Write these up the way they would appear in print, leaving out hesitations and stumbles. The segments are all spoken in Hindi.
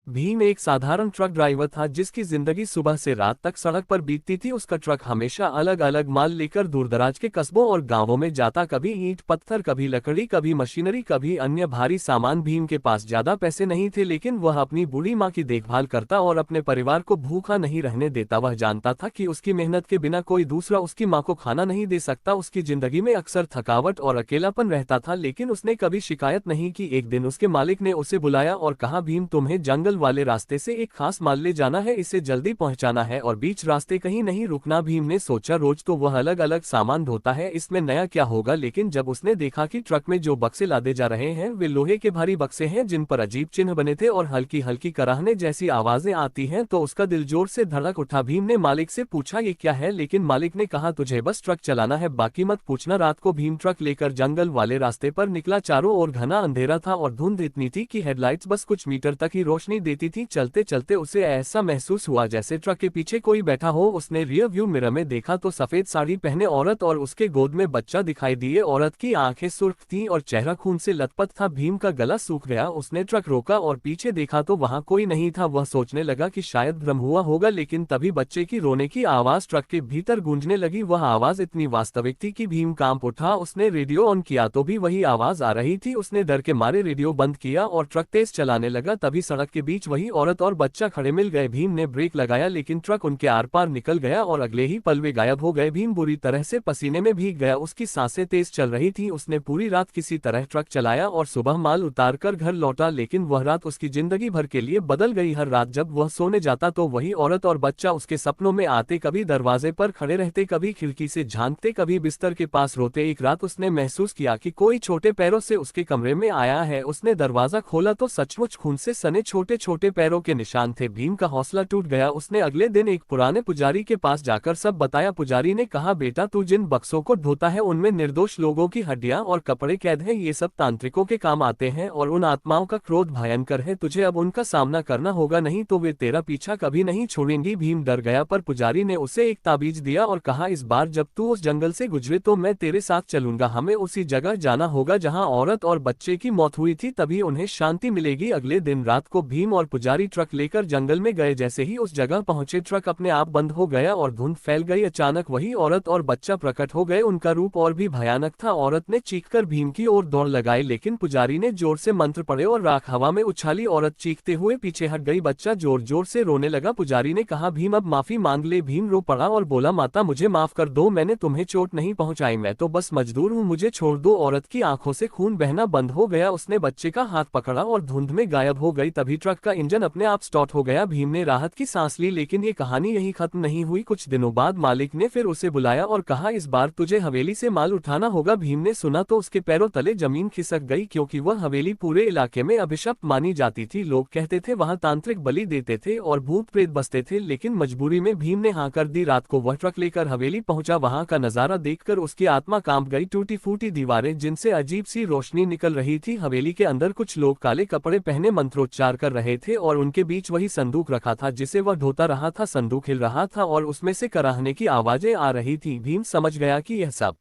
भीम एक साधारण ट्रक ड्राइवर था जिसकी जिंदगी सुबह से रात तक सड़क पर बीतती थी। उसका ट्रक हमेशा अलग अलग माल लेकर दूरदराज के कस्बों और गांवों में जाता, कभी ईंट पत्थर, कभी लकड़ी, कभी मशीनरी, कभी अन्य भारी सामान। भीम के पास ज्यादा पैसे नहीं थे, लेकिन वह अपनी बूढ़ी माँ की देखभाल करता और अपने परिवार को भूखा नहीं रहने देता। वह जानता था कि उसकी मेहनत के बिना कोई दूसरा उसकी माँ को खाना नहीं दे सकता। उसकी जिंदगी में अक्सर थकावट और अकेलापन रहता था, लेकिन उसने कभी शिकायत नहीं की। एक दिन उसके मालिक ने उसे बुलाया और कहा, भीम, तुम्हें जंगल वाले रास्ते से एक खास माल ले जाना है, इसे जल्दी पहुंचाना है और बीच रास्ते कहीं नहीं रुकना। भीम ने सोचा, रोज तो वह अलग अलग सामान ढोता है, इसमें नया क्या होगा। लेकिन जब उसने देखा कि ट्रक में जो बक्से लादे जा रहे हैं वे लोहे के भारी बक्से हैं जिन पर अजीब चिन्ह बने थे और हल्की हल्की कराहने जैसी आवाजें आती हैं, तो उसका दिल जोर से धड़क उठा। भीम ने मालिक से पूछा, ये क्या है, लेकिन मालिक ने कहा, तुझे बस ट्रक चलाना है, बाकी मत पूछना। रात को भीम ट्रक लेकर जंगल वाले रास्ते पर निकला। चारों ओर घना अंधेरा था और धुंध इतनी थी कि हेडलाइट्स बस कुछ मीटर तक ही रोशनी देती थी। चलते चलते उसे ऐसा महसूस हुआ जैसे ट्रक के पीछे कोई बैठा हो। उसने रियर व्यू मिरर में देखा तो सफेद साड़ी पहने औरत और उसके गोद में बच्चा दिखाई दिए। औरत की आंखें सुर्ख थीं और चेहरा खून से लथपथ था। भीम का गला सूख गया। उसने ट्रक रोका और पीछे देखा तो वहां कोई नहीं था। वह सोचने लगा कि शायद भ्रम हुआ होगा, लेकिन तभी बच्चे की रोने की आवाज ट्रक के भीतर गूंजने लगी। वह आवाज इतनी वास्तविक थी कि भीम कांप उठा। उसने रेडियो ऑन किया तो भी वही आवाज आ रही थी। उसने डर के मारे रेडियो बंद किया और ट्रक तेज चलाने लगा। तभी सड़क के बीच वही औरत और बच्चा खड़े मिल गए। भीम ने ब्रेक लगाया, लेकिन ट्रक उनके आर पार निकल गया और अगले ही पल वे गायब हो गए। भीम बुरी तरह से पसीने में भीग गया। उसकी सांसें तेज चल रही थी। उसने पूरी रात किसी तरह ट्रक चलाया और सुबह माल उतारकर घर लौटा, लेकिन वह रात उसकी जिंदगी भर के लिए बदल गई। हर रात जब वह सोने जाता तो वही औरत और बच्चा उसके सपनों में आते, कभी दरवाजे पर खड़े रहते, कभी खिड़की से झांकते, कभी बिस्तर के पास रोते। एक रात उसने महसूस किया कि कोई छोटे पैरों से उसके कमरे में आया है। उसने दरवाजा खोला तो सचमुच खून से सने छोटे छोटे पैरों के निशान थे। भीम का हौसला टूट गया। उसने अगले दिन एक पुराने पुजारी के पास जाकर सब बताया। पुजारी ने कहा, बेटा, तू जिन बक्सों को ढोता है उनमें निर्दोष लोगों की हड्डियां और कपड़े कैद हैं। ये सब तांत्रिकों के काम आते हैं और उन आत्माओं का क्रोध भयंकर है। तुझे अब उनका सामना करना होगा, नहीं तो वे तेरा पीछा कभी नहीं छोड़ेंगी। भीम डर गया, पर पुजारी ने उसे एक ताबीज दिया और कहा, इस बार जब तू उस जंगल से गुजरे तो मैं तेरे साथ चलूंगा। हमें उसी जगह जाना होगा जहां औरत और बच्चे की मौत हुई थी, तभी उन्हें शांति मिलेगी। अगले दिन रात को भीम और पुजारी ट्रक लेकर जंगल में गए। जैसे ही उस जगह पहुंचे ट्रक अपने आप बंद हो गया और धुंध फैल गई। अचानक वही औरत और बच्चा प्रकट हो गए। उनका रूप और भी भयानक था। औरत ने चीखकर भीम की ओर दौड़ लगाई, लेकिन पुजारी ने जोर से मंत्र पढ़े और राख हवा में उछाली। औरत चीखते हुए पीछे हट गई। बच्चा जोर जोर से रोने लगा। पुजारी ने कहा, भीम, अब माफी मांग ले। भीम रो पड़ा और बोला, माता, मुझे माफ कर दो, मैंने तुम्हें चोट नहीं पहुंचाई, मैं तो बस मजदूर हूँ, मुझे छोड़ दो। औरत की आंखों से खून बहना बंद हो गया। उसने बच्चे का हाथ पकड़ा और धुंध में गायब हो गई। तभी ट्रक का इंजन अपने आप स्टार्ट हो गया। भीम ने राहत की सांस ली, लेकिन ये कहानी यही खत्म नहीं हुई। कुछ दिनों बाद मालिक ने फिर उसे बुलाया और कहा, इस बार तुझे हवेली से माल उठाना होगा। भीम ने सुना तो उसके पैरों तले जमीन खिसक गई, क्योंकि वह हवेली पूरे इलाके में अभिशप्त मानी जाती थी। लोग कहते थे वहां तांत्रिक बलि देते थे और भूत प्रेत बसते थे, लेकिन मजबूरी में भीम ने हाँ कर दी। रात को वह ट्रक लेकर हवेली पहुंचा। वहां का नजारा देखकर उसकी आत्मा कांप गई। टूटी फूटी दीवारें जिनसे अजीब सी रोशनी निकल रही थी। हवेली के अंदर कुछ लोग काले कपड़े पहने मंत्रोच्चार कर रहे थे और उनके बीच वही संदूक रखा था जिसे वह ढोता रहा था। संदूक हिल रहा था और उसमें से कराहने की आवाजें आ रही थी। भीम समझ गया कि यह सब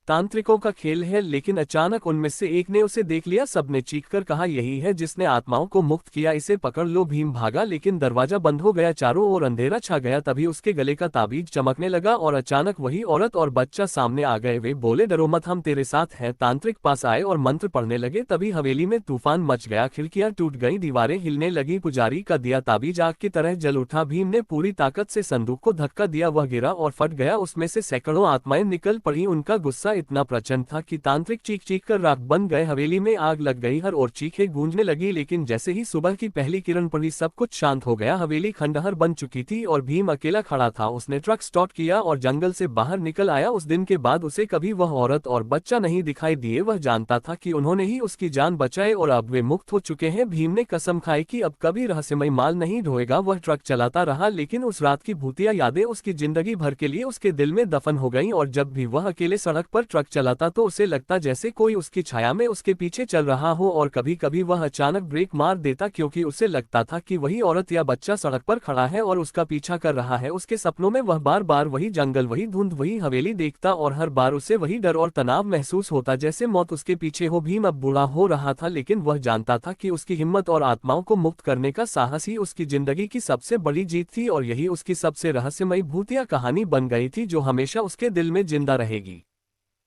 तांत्रिकों का खेल है, लेकिन अचानक उनमें से एक ने उसे देख लिया। सबने चीखकर कहा, यही है जिसने आत्माओं को मुक्त किया, इसे पकड़ लो। भीम भागा, लेकिन दरवाजा बंद हो गया। चारों ओर अंधेरा छा गया। तभी उसके गले का ताबीज चमकने लगा और अचानक वही औरत और बच्चा सामने आ गए। वे बोले, डरो मत, हम तेरे साथ हैं। तांत्रिक पास आए और मंत्र पढ़ने लगे। तभी हवेली में तूफान मच गया। खिड़कियां टूट गईं, दीवारें हिलने लगी। पुजारी का दिया ताबीज आग की तरह जल उठा। भीम ने पूरी ताकत से संदूक को धक्का दिया। वह गिरा और फट गया। उसमें से सैकड़ों आत्माएं निकल पड़ी। उनका गुस्सा इतना प्रचंड था कि तांत्रिक चीख चीख कर राख बन गए। हवेली में आग लग गई। हर ओर चीखें गूंजने लगी, लेकिन जैसे ही सुबह की पहली किरण पड़ी सब कुछ शांत हो गया। हवेली खंडहर बन चुकी थी और भीम अकेला खड़ा था। उसने ट्रक स्टार्ट किया और जंगल से बाहर निकल आया। उस दिन के बाद उसे कभी वह औरत और बच्चा नहीं दिखाई दिए। वह जानता था कि उन्होंने ही उसकी जान बचाई और अब वे मुक्त हो चुके हैं। भीम ने कसम खाई कि अब कभी रहस्यमय माल नहीं ढोएगा। वह ट्रक चलाता रहा, लेकिन उस रात की भूतिया यादें उसकी जिंदगी भर के लिए उसके दिल में दफन हो गईं और जब भी वह अकेले सड़क पर ट्रक चलाता तो उसे लगता जैसे कोई उसकी छाया में उसके पीछे चल रहा हो, और कभी कभी वह अचानक ब्रेक मार देता क्योंकि उसे लगता था कि वही औरत या बच्चा सड़क पर खड़ा है और उसका पीछा कर रहा है। उसके सपनों में वह बार बार वही जंगल, वही धुंध, वही हवेली देखता और हर बार उसे वही डर और तनाव महसूस होता जैसे मौत उसके पीछे हो। भीम अब बूढ़ा हो रहा था, लेकिन वह जानता था कि उसकी हिम्मत और आत्माओं को मुक्त करने का साहस ही उसकी जिंदगी की सबसे बड़ी जीत थी, और यही उसकी सबसे रहस्यमयी भूतिया कहानी बन गई थी जो हमेशा उसके दिल में जिंदा रहेगी।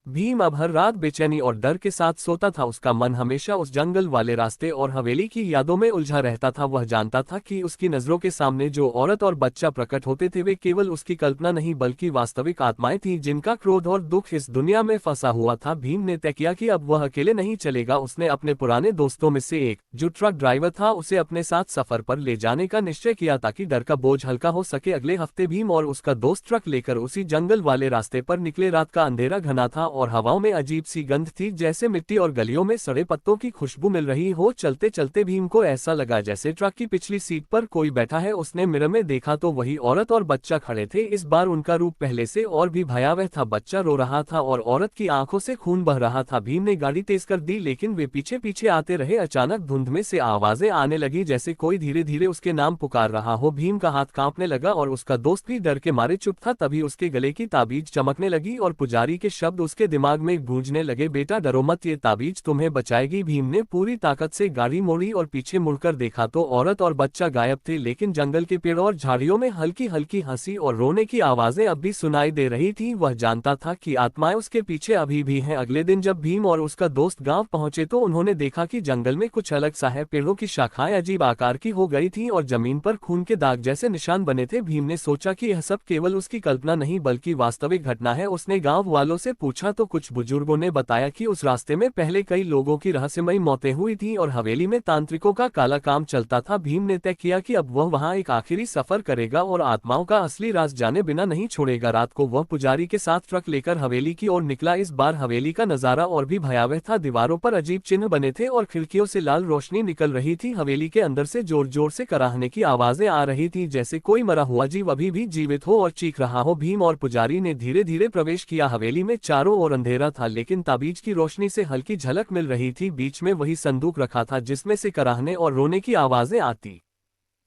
भीम अब हर रात बेचैनी और डर के साथ सोता था। उसका मन हमेशा उस जंगल वाले रास्ते और हवेली की यादों में उलझा रहता था। वह जानता था कि उसकी नजरों के सामने जो औरत और बच्चा प्रकट होते थे वे केवल उसकी कल्पना नहीं बल्कि वास्तविक आत्माएं थीं जिनका क्रोध और दुख इस दुनिया में फंसा हुआ था। भीम ने तय किया कि अब वह अकेले नहीं चलेगा। उसने अपने पुराने दोस्तों में से एक, जो ट्रक ड्राइवर था, उसे अपने साथ सफर पर ले जाने का निश्चय किया ताकि डर का बोझ हल्का हो सके। अगले हफ्ते भीम और उसका दोस्त ट्रक लेकर उसी जंगल वाले रास्ते पर निकले। रात का अंधेरा घना था और हवाओं में अजीब सी गंध थी, जैसे मिट्टी और गलियों में सड़े पत्तों की खुशबू मिल रही हो। चलते चलते भीम को ऐसा लगा जैसे ट्रक की पिछली सीट पर कोई बैठा है। उसने मिरर में देखा तो वही औरत और बच्चा खड़े थे। इस बार उनका रूप पहले से और भी भयावह था। बच्चा रो रहा था और औरत की आंखों से खून बह रहा था। भीम ने गाड़ी तेज कर दी, लेकिन वे पीछे पीछे आते रहे। अचानक धुंध में से आवाजें आने लगी, जैसे कोई धीरे धीरे उसके नाम पुकार रहा हो। भीम का हाथ कांपने लगा और उसका दोस्त भी डर के मारे चुप था। तभी उसके गले की ताबीज चमकने लगी और पुजारी के शब्द उसके दिमाग में गूंजने लगे, बेटा डरो मत, ये ताबीज तुम्हें बचाएगी। भीम ने पूरी ताकत से गाड़ी मोड़ी और पीछे मुड़कर देखा तो औरत और बच्चा गायब थे, लेकिन जंगल के पेड़ और झाड़ियों में हल्की हल्की हंसी और रोने की आवाजें अब भी सुनाई दे रही थी। वह जानता था कि आत्माएं उसके पीछे अभी भी हैं। अगले दिन जब भीम और उसका दोस्त गांव पहुंचे तो उन्होंने देखा कि जंगल में कुछ अलग सा है। पेड़ों की शाखाएं अजीब आकार की हो गई थीं और जमीन पर खून के दाग जैसे निशान बने थे। भीम ने सोचा कि यह सब केवल उसकी कल्पना नहीं बल्कि वास्तविक घटना है। उसने गाँव वालों से पूछा तो कुछ बुजुर्गों ने बताया कि उस रास्ते में पहले कई लोगों की रहस्यमयी मौतें हुई थीं और हवेली में तांत्रिकों का काला काम चलता था। भीम ने तय किया कि अब वह वहां एक आखिरी सफर करेगा और आत्माओं का असली राज जाने बिना नहीं छोड़ेगा। रात को वह पुजारी के साथ ट्रक लेकर हवेली की ओर निकला। इस बार हवेली का नजारा और भी भयावह था। दीवारों पर अजीब चिन्ह बने थे और खिड़कियों से लाल रोशनी निकल रही थी। हवेली के अंदर से जोर जोर से कराहने की आवाजें आ रही थी, जैसे कोई मरा हुआ जीव अभी भी जीवित हो और चीख रहा हो। भीम और पुजारी ने धीरे धीरे प्रवेश किया। हवेली में चारों ओर अंधेरा था, लेकिन ताबीज की रोशनी से हल्की झलक मिल रही थी। बीच में वही संदूक रखा था जिसमें से कराहने और रोने की आवाजें आती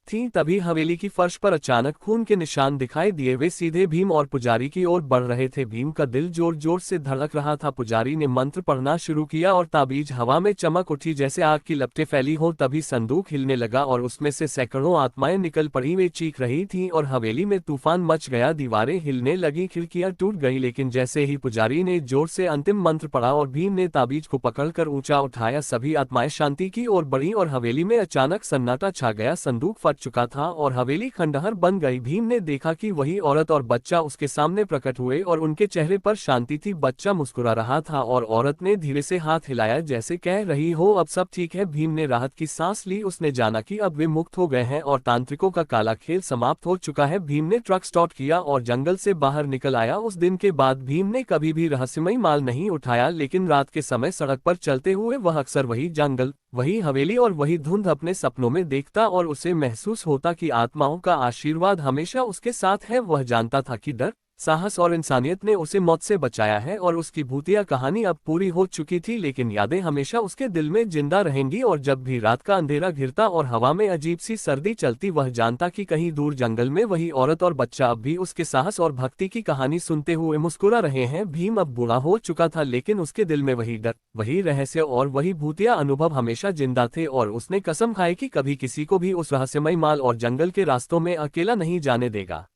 थी। तभी हवेली की फर्श पर अचानक खून के निशान दिखाई दिए। वे सीधे भीम और पुजारी की ओर बढ़ रहे थे। भीम का दिल जोर जोर से धड़क रहा था। पुजारी ने मंत्र पढ़ना शुरू किया और ताबीज हवा में चमक उठी जैसे आग की लपटें फैली हो। तभी संदूक हिलने लगा और उसमें से सैकड़ों आत्माएं निकल पड़ी। वे चीख रही थीं और हवेली में तूफान मच गया। दीवारें हिलने लगी, खिड़कियां टूट गई, लेकिन जैसे ही पुजारी ने जोर से अंतिम मंत्र पढ़ा और भीम ने ताबीज को पकड़कर ऊंचा उठाया, सभी आत्माएं शांति की ओर बढ़ी और हवेली में अचानक सन्नाटा छा गया। संदूक फट चुका था और हवेली खंडहर बन गई। भीम ने देखा कि वही औरत और बच्चा उसके सामने प्रकट हुए और उनके चेहरे पर शांति थी। बच्चा मुस्कुरा रहा था और औरत ने धीरे से हाथ हिलाया जैसे कह रही हो अब सब ठीक है। भीम ने राहत की सांस ली। उसने जाना कि अब वे मुक्त हो गए हैं और तांत्रिकों का काला खेल समाप्त हो चुका है। भीम ने ट्रक स्टार्ट किया और जंगल से बाहर निकल आया। उस दिन के बाद भीम ने कभी भी रहस्यमयी माल नहीं उठाया, लेकिन रात के समय सड़क पर चलते हुए वह अक्सर वही जंगल, वही हवेली और वही धुंध अपने सपनों में देखता और उसे महसूस होता कि आत्माओं का आशीर्वाद हमेशा उसके साथ है। वह जानता था कि डर, साहस और इंसानियत ने उसे मौत से बचाया है और उसकी भूतिया कहानी अब पूरी हो चुकी थी, लेकिन यादें हमेशा उसके दिल में जिंदा रहेंगी। और जब भी रात का अंधेरा घिरता और हवा में अजीब सी सर्दी चलती, वह जानता कि कहीं दूर जंगल में वही औरत और बच्चा अब भी उसके साहस और भक्ति की कहानी सुनते हुए मुस्कुरा रहे हैं। भीम अब बूढ़ा हो चुका था, लेकिन उसके दिल में वही डर, वही रहस्य और वही भूतिया अनुभव हमेशा जिंदा थे, और उसने कसम खाई कि कभी किसी को भी उस रहस्यमय माल और जंगल के रास्तों में अकेला नहीं जाने देगा।